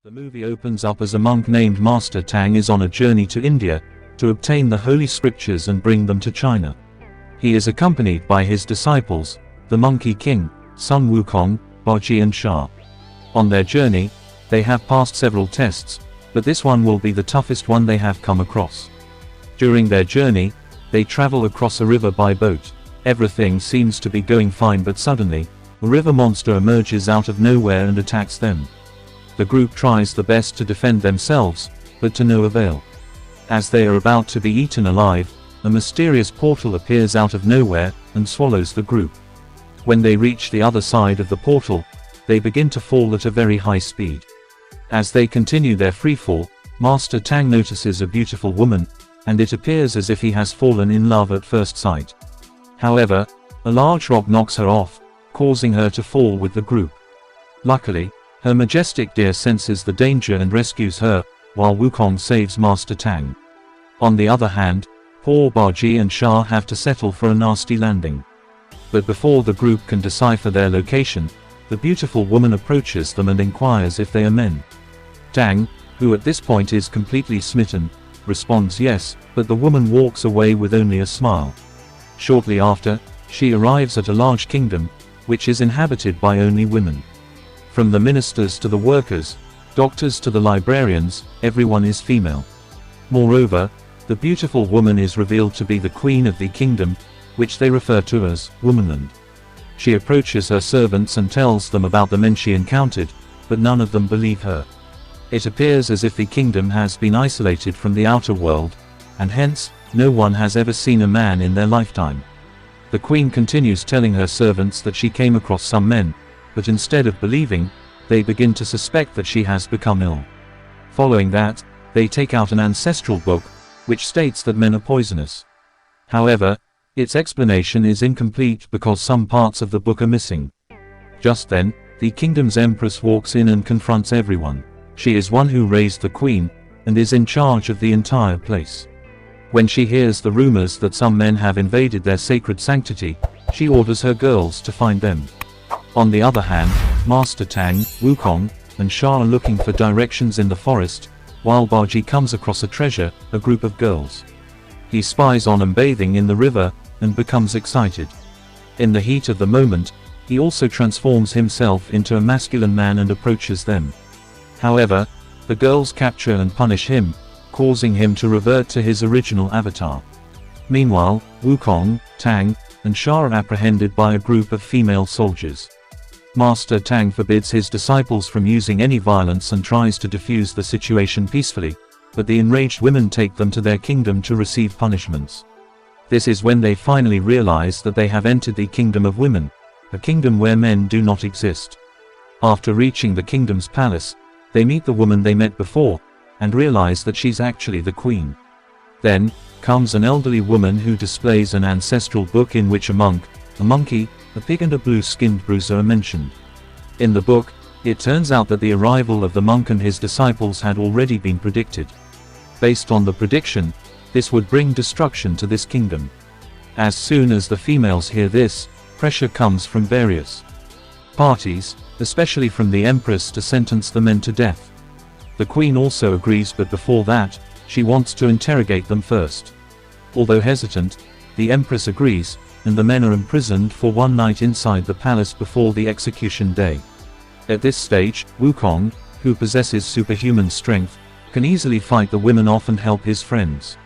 The movie opens up as a monk named Master Tang is on a journey to India to obtain the holy scriptures and bring them to China. He is accompanied by his disciples, the Monkey King, Sun Wukong, Baji and Sha. On their journey, they have passed several tests, but this one will be the toughest one they have come across. During their journey, they travel across a river by boat. Everything seems to be going fine, but suddenly, a river monster emerges out of nowhere and attacks them. The group tries the best to defend themselves, but to no avail. As they are about to be eaten alive, a mysterious portal appears out of nowhere and swallows the group. When they reach the other side of the portal, they begin to fall at a very high speed. As they continue their freefall, Master Tang notices a beautiful woman, and it appears as if he has fallen in love at first sight. However, a large rock knocks her off, causing her to fall with the group. Luckily, her majestic deer senses the danger and rescues her, while Wukong saves Master Tang. On the other hand, poor Baji and Sha have to settle for a nasty landing. But before the group can decipher their location, the beautiful woman approaches them and inquires if they are men. Tang, who at this point is completely smitten, responds yes, but the woman walks away with only a smile. Shortly after, she arrives at a large kingdom, which is inhabited by only women. From the ministers to the workers, doctors to the librarians, everyone is female. Moreover, the beautiful woman is revealed to be the queen of the kingdom, which they refer to as womenland. She approaches her servants and tells them about the men she encountered, but none of them believe her. It appears as if the kingdom has been isolated from the outer world, and hence, no one has ever seen a man in their lifetime. The queen continues telling her servants that she came across some men, but instead of believing, they begin to suspect that she has become ill. Following that, they take out an ancestral book, which states that men are poisonous. However, its explanation is incomplete because some parts of the book are missing. Just then, the kingdom's empress walks in and confronts everyone. She is one who raised the queen, and is in charge of the entire place. When she hears the rumors that some men have invaded their sacred sanctity, she orders her girls to find them. On the other hand, Master Tang, Wukong, and Sha are looking for directions in the forest, while Baji comes across a treasure, a group of girls. He spies on them bathing in the river, and becomes excited. In the heat of the moment, he also transforms himself into a masculine man and approaches them. However, the girls capture and punish him, causing him to revert to his original avatar. Meanwhile, Wukong, Tang, and Sha are apprehended by a group of female soldiers. Master Tang forbids his disciples from using any violence and tries to defuse the situation peacefully, but the enraged women take them to their kingdom to receive punishments. This is when they finally realize that they have entered the kingdom of women, a kingdom where men do not exist. After reaching the kingdom's palace, they meet the woman they met before, and realize that she's actually the queen. Then, comes an elderly woman who displays an ancestral book in which a monk, a monkey, a pig and a blue-skinned bruiser are mentioned. In the book, it turns out that the arrival of the monk and his disciples had already been predicted. Based on the prediction, this would bring destruction to this kingdom. As soon as the females hear this, pressure comes from various parties, especially from the empress, to sentence the men to death. The queen also agrees, but before that, she wants to interrogate them first. Although hesitant, the empress agrees, and the men are imprisoned for one night inside the palace before the execution day. At this stage, Wukong, who possesses superhuman strength, can easily fight the women off and help his friends.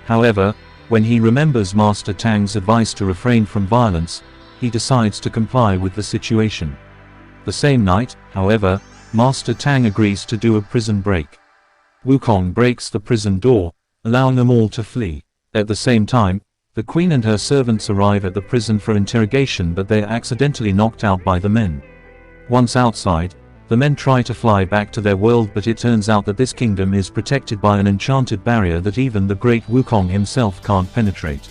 However, when he remembers Master Tang's advice to refrain from violence, he decides to comply with the situation. The same night, however, Master Tang agrees to do a prison break. Wukong breaks the prison door, allowing them all to flee. At the same time, the queen and her servants arrive at the prison for interrogation, but they are accidentally knocked out by the men. Once outside, the men try to fly back to their world, but it turns out that this kingdom is protected by an enchanted barrier that even the great Wukong himself can't penetrate.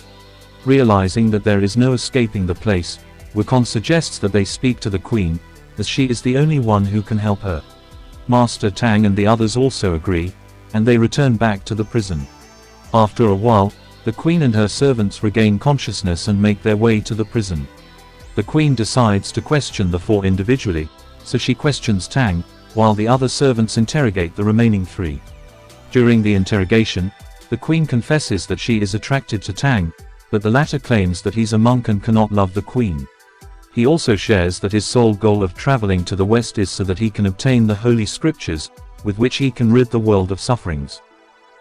Realizing that there is no escaping the place, Wukong suggests that they speak to the queen, as she is the only one who can help her. Master Tang and the others also agree, and they return back to the prison. After a while, the queen and her servants regain consciousness and make their way to the prison. The queen decides to question the four individually, so she questions Tang, while the other servants interrogate the remaining 3. During the interrogation, the queen confesses that she is attracted to Tang, but the latter claims that he's a monk and cannot love the queen. He also shares that his sole goal of traveling to the west is so that he can obtain the holy scriptures, with which he can rid the world of sufferings.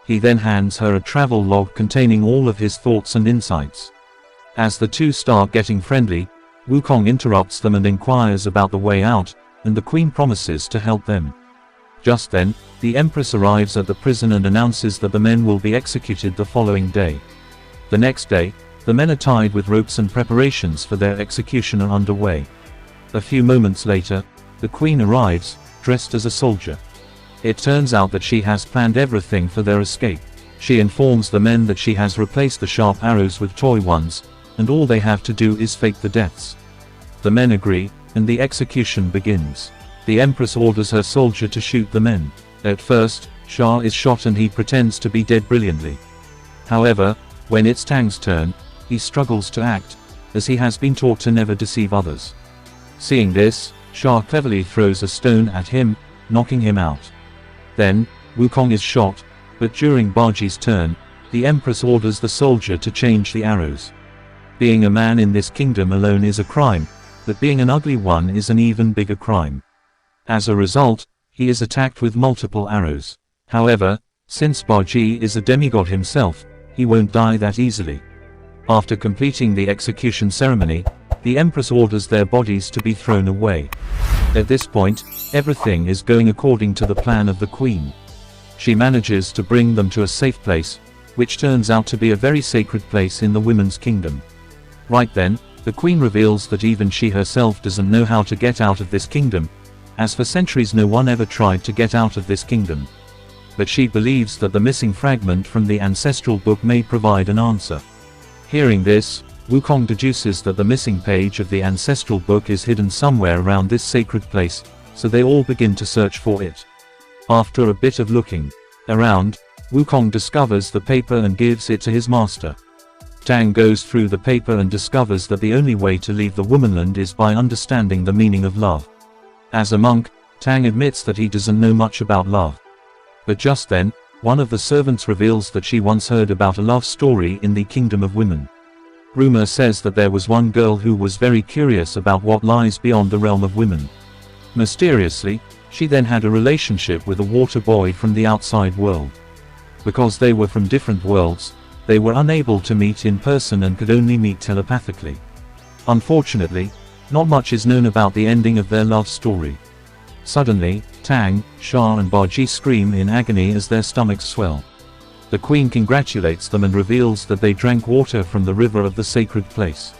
He then hands her a travel log containing all of his thoughts and insights. As the two start getting friendly, Wukong interrupts them and inquires about the way out, and the queen promises to help them. Just then, the empress arrives at the prison and announces that the men will be executed the following day. The next day, the men are tied with ropes and preparations for their execution are underway. A few moments later, the queen arrives, dressed as a soldier. It turns out that she has planned everything for their escape. She informs the men that she has replaced the sharp arrows with toy ones, and all they have to do is fake the deaths. The men agree, and the execution begins. The empress orders her soldier to shoot the men. At first, Shah is shot and he pretends to be dead brilliantly. However, when it's Tang's turn, he struggles to act, as he has been taught to never deceive others. Seeing this, Shah cleverly throws a stone at him, knocking him out. Then, Wukong is shot, but during Baji's turn, the empress orders the soldier to change the arrows. Being a man in this kingdom alone is a crime, but being an ugly one is an even bigger crime. As a result, he is attacked with multiple arrows. However, since Baji is a demigod himself, he won't die that easily. After completing the execution ceremony, the empress orders their bodies to be thrown away. At this point, everything is going according to the plan of the queen. She manages to bring them to a safe place, which turns out to be a very sacred place in the women's kingdom. Right then, the queen reveals that even she herself doesn't know how to get out of this kingdom, as for centuries no one ever tried to get out of this kingdom. But she believes that the missing fragment from the ancestral book may provide an answer. Hearing this, Wukong deduces that the missing page of the ancestral book is hidden somewhere around this sacred place, so they all begin to search for it. After a bit of looking around, Wukong discovers the paper and gives it to his master. Tang goes through the paper and discovers that the only way to leave the womanland is by understanding the meaning of love. As a monk, Tang admits that he doesn't know much about love. But just then, one of the servants reveals that she once heard about a love story in the kingdom of women. Rumor says that there was one girl who was very curious about what lies beyond the realm of women. Mysteriously, she then had a relationship with a water boy from the outside world. Because they were from different worlds, they were unable to meet in person and could only meet telepathically. Unfortunately, not much is known about the ending of their love story. Suddenly, Tang, Shah and Baji scream in agony as their stomachs swell. The queen congratulates them and reveals that they drank water from the river of the sacred place.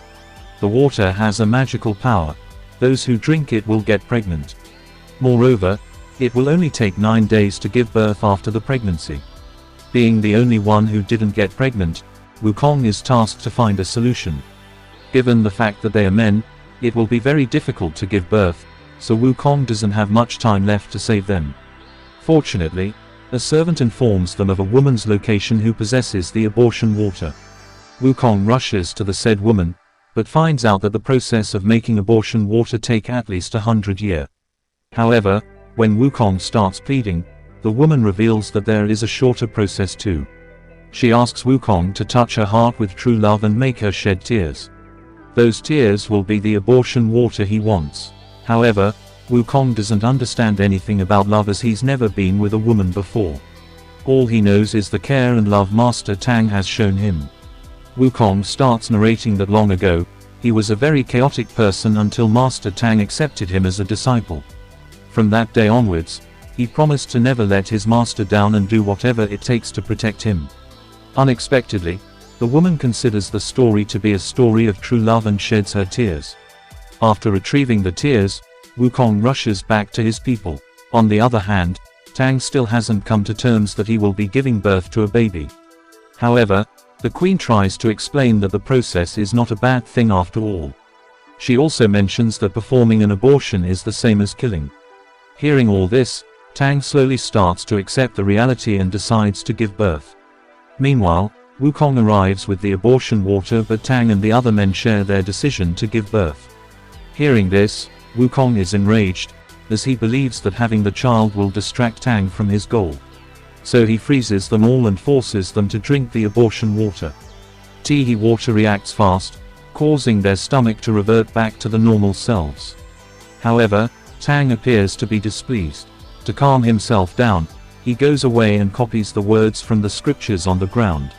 The water has a magical power. Those who drink it will get pregnant. Moreover, it will only take 9 days to give birth after the pregnancy. Being the only one who didn't get pregnant, Wukong is tasked to find a solution. Given the fact that they are men, it will be very difficult to give birth, so Wukong doesn't have much time left to save them. Fortunately, a servant informs them of a woman's location who possesses the abortion water. Wukong rushes to the said woman, but finds out that the process of making abortion water take at least 100 years. However, when Wukong starts pleading, the woman reveals that there is a shorter process too. She asks Wukong to touch her heart with true love and make her shed tears. Those tears will be the abortion water he wants. However, Wukong doesn't understand anything about love as he's never been with a woman before. All he knows is the care and love Master Tang has shown him. Wukong starts narrating that long ago, he was a very chaotic person until Master Tang accepted him as a disciple. From that day onwards, he promised to never let his master down and do whatever it takes to protect him. Unexpectedly, the woman considers the story to be a story of true love and sheds her tears. After retrieving the tears, Wukong rushes back to his people. On the other hand, Tang still hasn't come to terms that he will be giving birth to a baby. However, the queen tries to explain that the process is not a bad thing after all. She also mentions that performing an abortion is the same as killing. Hearing all this, Tang slowly starts to accept the reality and decides to give birth. Meanwhile, Wukong arrives with the abortion water, but Tang and the other men share their decision to give birth. Hearing this, Wukong is enraged, as he believes that having the child will distract Tang from his goal. So he freezes them all and forces them to drink the abortion water. Tea water reacts fast, causing their stomach to revert back to the normal selves. However, Tang appears to be displeased. To calm himself down, he goes away and copies the words from the scriptures on the ground.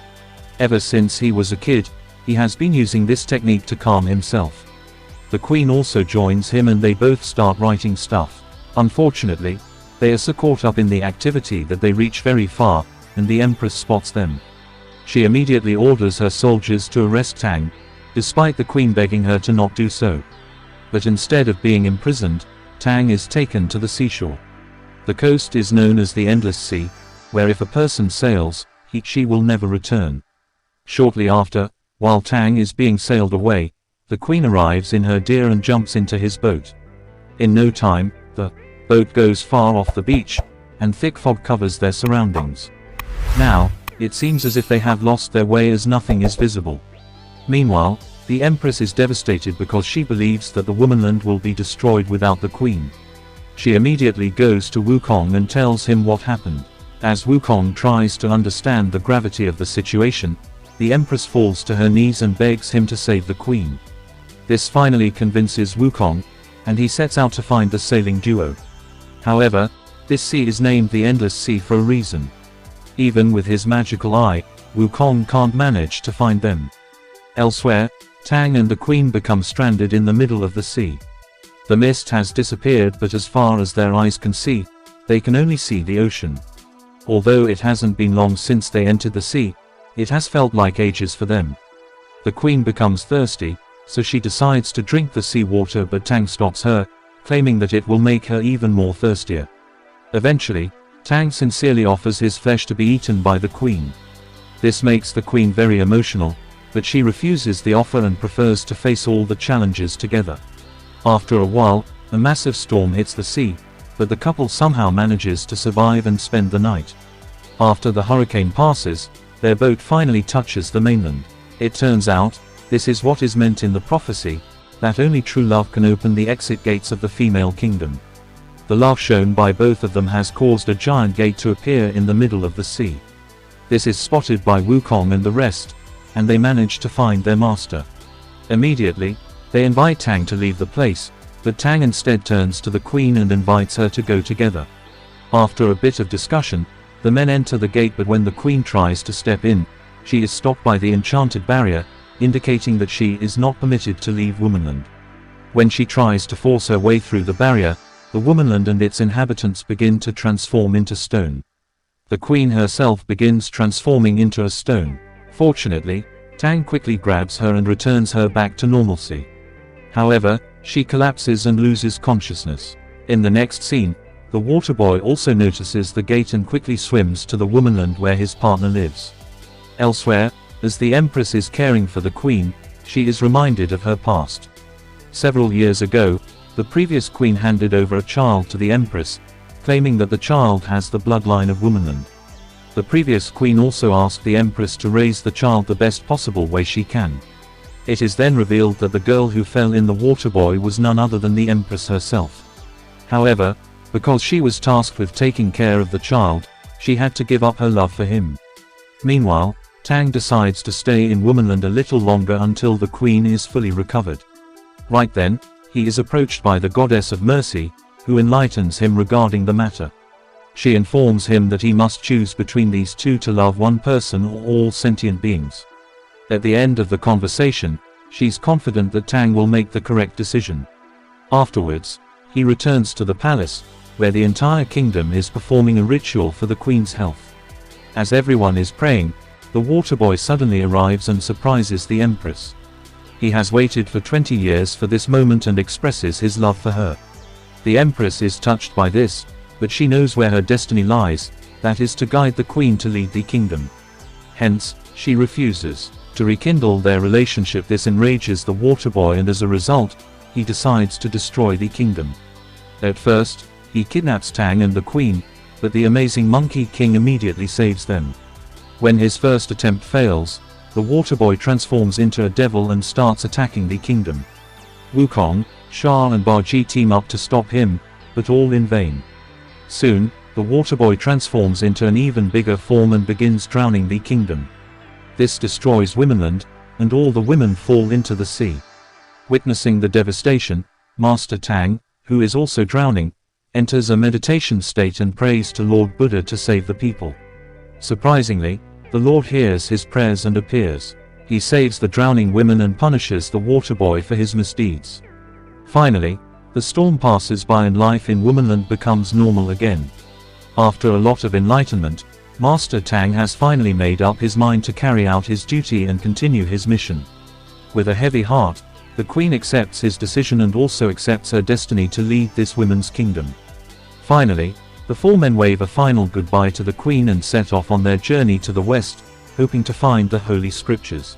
Ever since he was a kid, he has been using this technique to calm himself. The queen also joins him and they both start writing stuff. Unfortunately, they are so caught up in the activity that they reach very far, and the Empress spots them. She immediately orders her soldiers to arrest Tang, despite the queen begging her to not do so. But instead of being imprisoned, Tang is taken to the seashore. The coast is known as the Endless Sea, where if a person sails, she will never return. Shortly after, while Tang is being sailed away, the queen arrives in her deer and jumps into his boat. In no time, the boat goes far off the beach, and thick fog covers their surroundings. Now, it seems as if they have lost their way as nothing is visible. Meanwhile, the Empress is devastated because she believes that the womanland will be destroyed without the queen. She immediately goes to Wukong and tells him what happened. As Wukong tries to understand the gravity of the situation, the Empress falls to her knees and begs him to save the queen. This finally convinces Wukong, and he sets out to find the sailing duo. However, this sea is named the Endless Sea for a reason. Even with his magical eye, Wukong can't manage to find them. Elsewhere, Tang and the queen become stranded in the middle of the sea. The mist has disappeared, but as far as their eyes can see, they can only see the ocean. Although it hasn't been long since they entered the sea, it has felt like ages for them. The queen becomes thirsty, so she decides to drink the sea water, but Tang stops her, claiming that it will make her even more thirstier. Eventually, Tang sincerely offers his flesh to be eaten by the queen. This makes the queen very emotional, but she refuses the offer and prefers to face all the challenges together. After a while, a massive storm hits the sea, but the couple somehow manages to survive and spend the night. After the hurricane passes, their boat finally touches the mainland. It turns out, this is what is meant in the prophecy, that only true love can open the exit gates of the female kingdom. The love shown by both of them has caused a giant gate to appear in the middle of the sea. This is spotted by Wukong and the rest, and they manage to find their master. Immediately, they invite Tang to leave the place, but Tang instead turns to the queen and invites her to go together. After a bit of discussion, the men enter the gate, but when the queen tries to step in, she is stopped by the enchanted barrier, indicating that she is not permitted to leave womanland. When she tries to force her way through the barrier, the womanland and its inhabitants begin to transform into stone. The queen herself begins transforming into a stone. Fortunately, Tang quickly grabs her and returns her back to normalcy. However, she collapses and loses consciousness. In the next scene, the waterboy also notices the gate and quickly swims to the womanland where his partner lives. Elsewhere, as the Empress is caring for the queen, she is reminded of her past. Several years ago, the previous queen handed over a child to the Empress, claiming that the child has the bloodline of womanland. The previous queen also asked the Empress to raise the child the best possible way she can. It is then revealed that the girl who fell in the waterboy was none other than the Empress herself. However, because she was tasked with taking care of the child, she had to give up her love for him. Meanwhile, Tang decides to stay in womanland a little longer until the queen is fully recovered. Right then, he is approached by the goddess of mercy, who enlightens him regarding the matter. She informs him that he must choose between these two to love one person or all sentient beings. At the end of the conversation, she's confident that Tang will make the correct decision. Afterwards, he returns to the palace, where the entire kingdom is performing a ritual for the queen's health. As everyone is praying, the waterboy suddenly arrives and surprises the Empress. He has waited for 20 years for this moment and expresses his love for her. The Empress is touched by this, but she knows where her destiny lies, that is to guide the queen to lead the kingdom. Hence, she refuses. To rekindle their relationship, this enrages the waterboy, and as a result, he decides to destroy the kingdom. At first, he kidnaps Tang and the queen, but the amazing Monkey King immediately saves them. When his first attempt fails, the waterboy transforms into a devil and starts attacking the kingdom. Wukong, Sha and Baji team up to stop him, but all in vain. Soon, the waterboy transforms into an even bigger form and begins drowning the kingdom. This destroys womenland, and all the women fall into the sea. Witnessing the devastation, Master Tang, who is also drowning, enters a meditation state and prays to Lord Buddha to save the people. Surprisingly, the Lord hears his prayers and appears. He saves the drowning women and punishes the waterboy for his misdeeds. Finally, the storm passes by and life in womanland becomes normal again. After a lot of enlightenment, Master Tang has finally made up his mind to carry out his duty and continue his mission. With a heavy heart, the queen accepts his decision and also accepts her destiny to lead this women's kingdom. Finally, the four men wave a final goodbye to the queen and set off on their journey to the west, hoping to find the Holy Scriptures.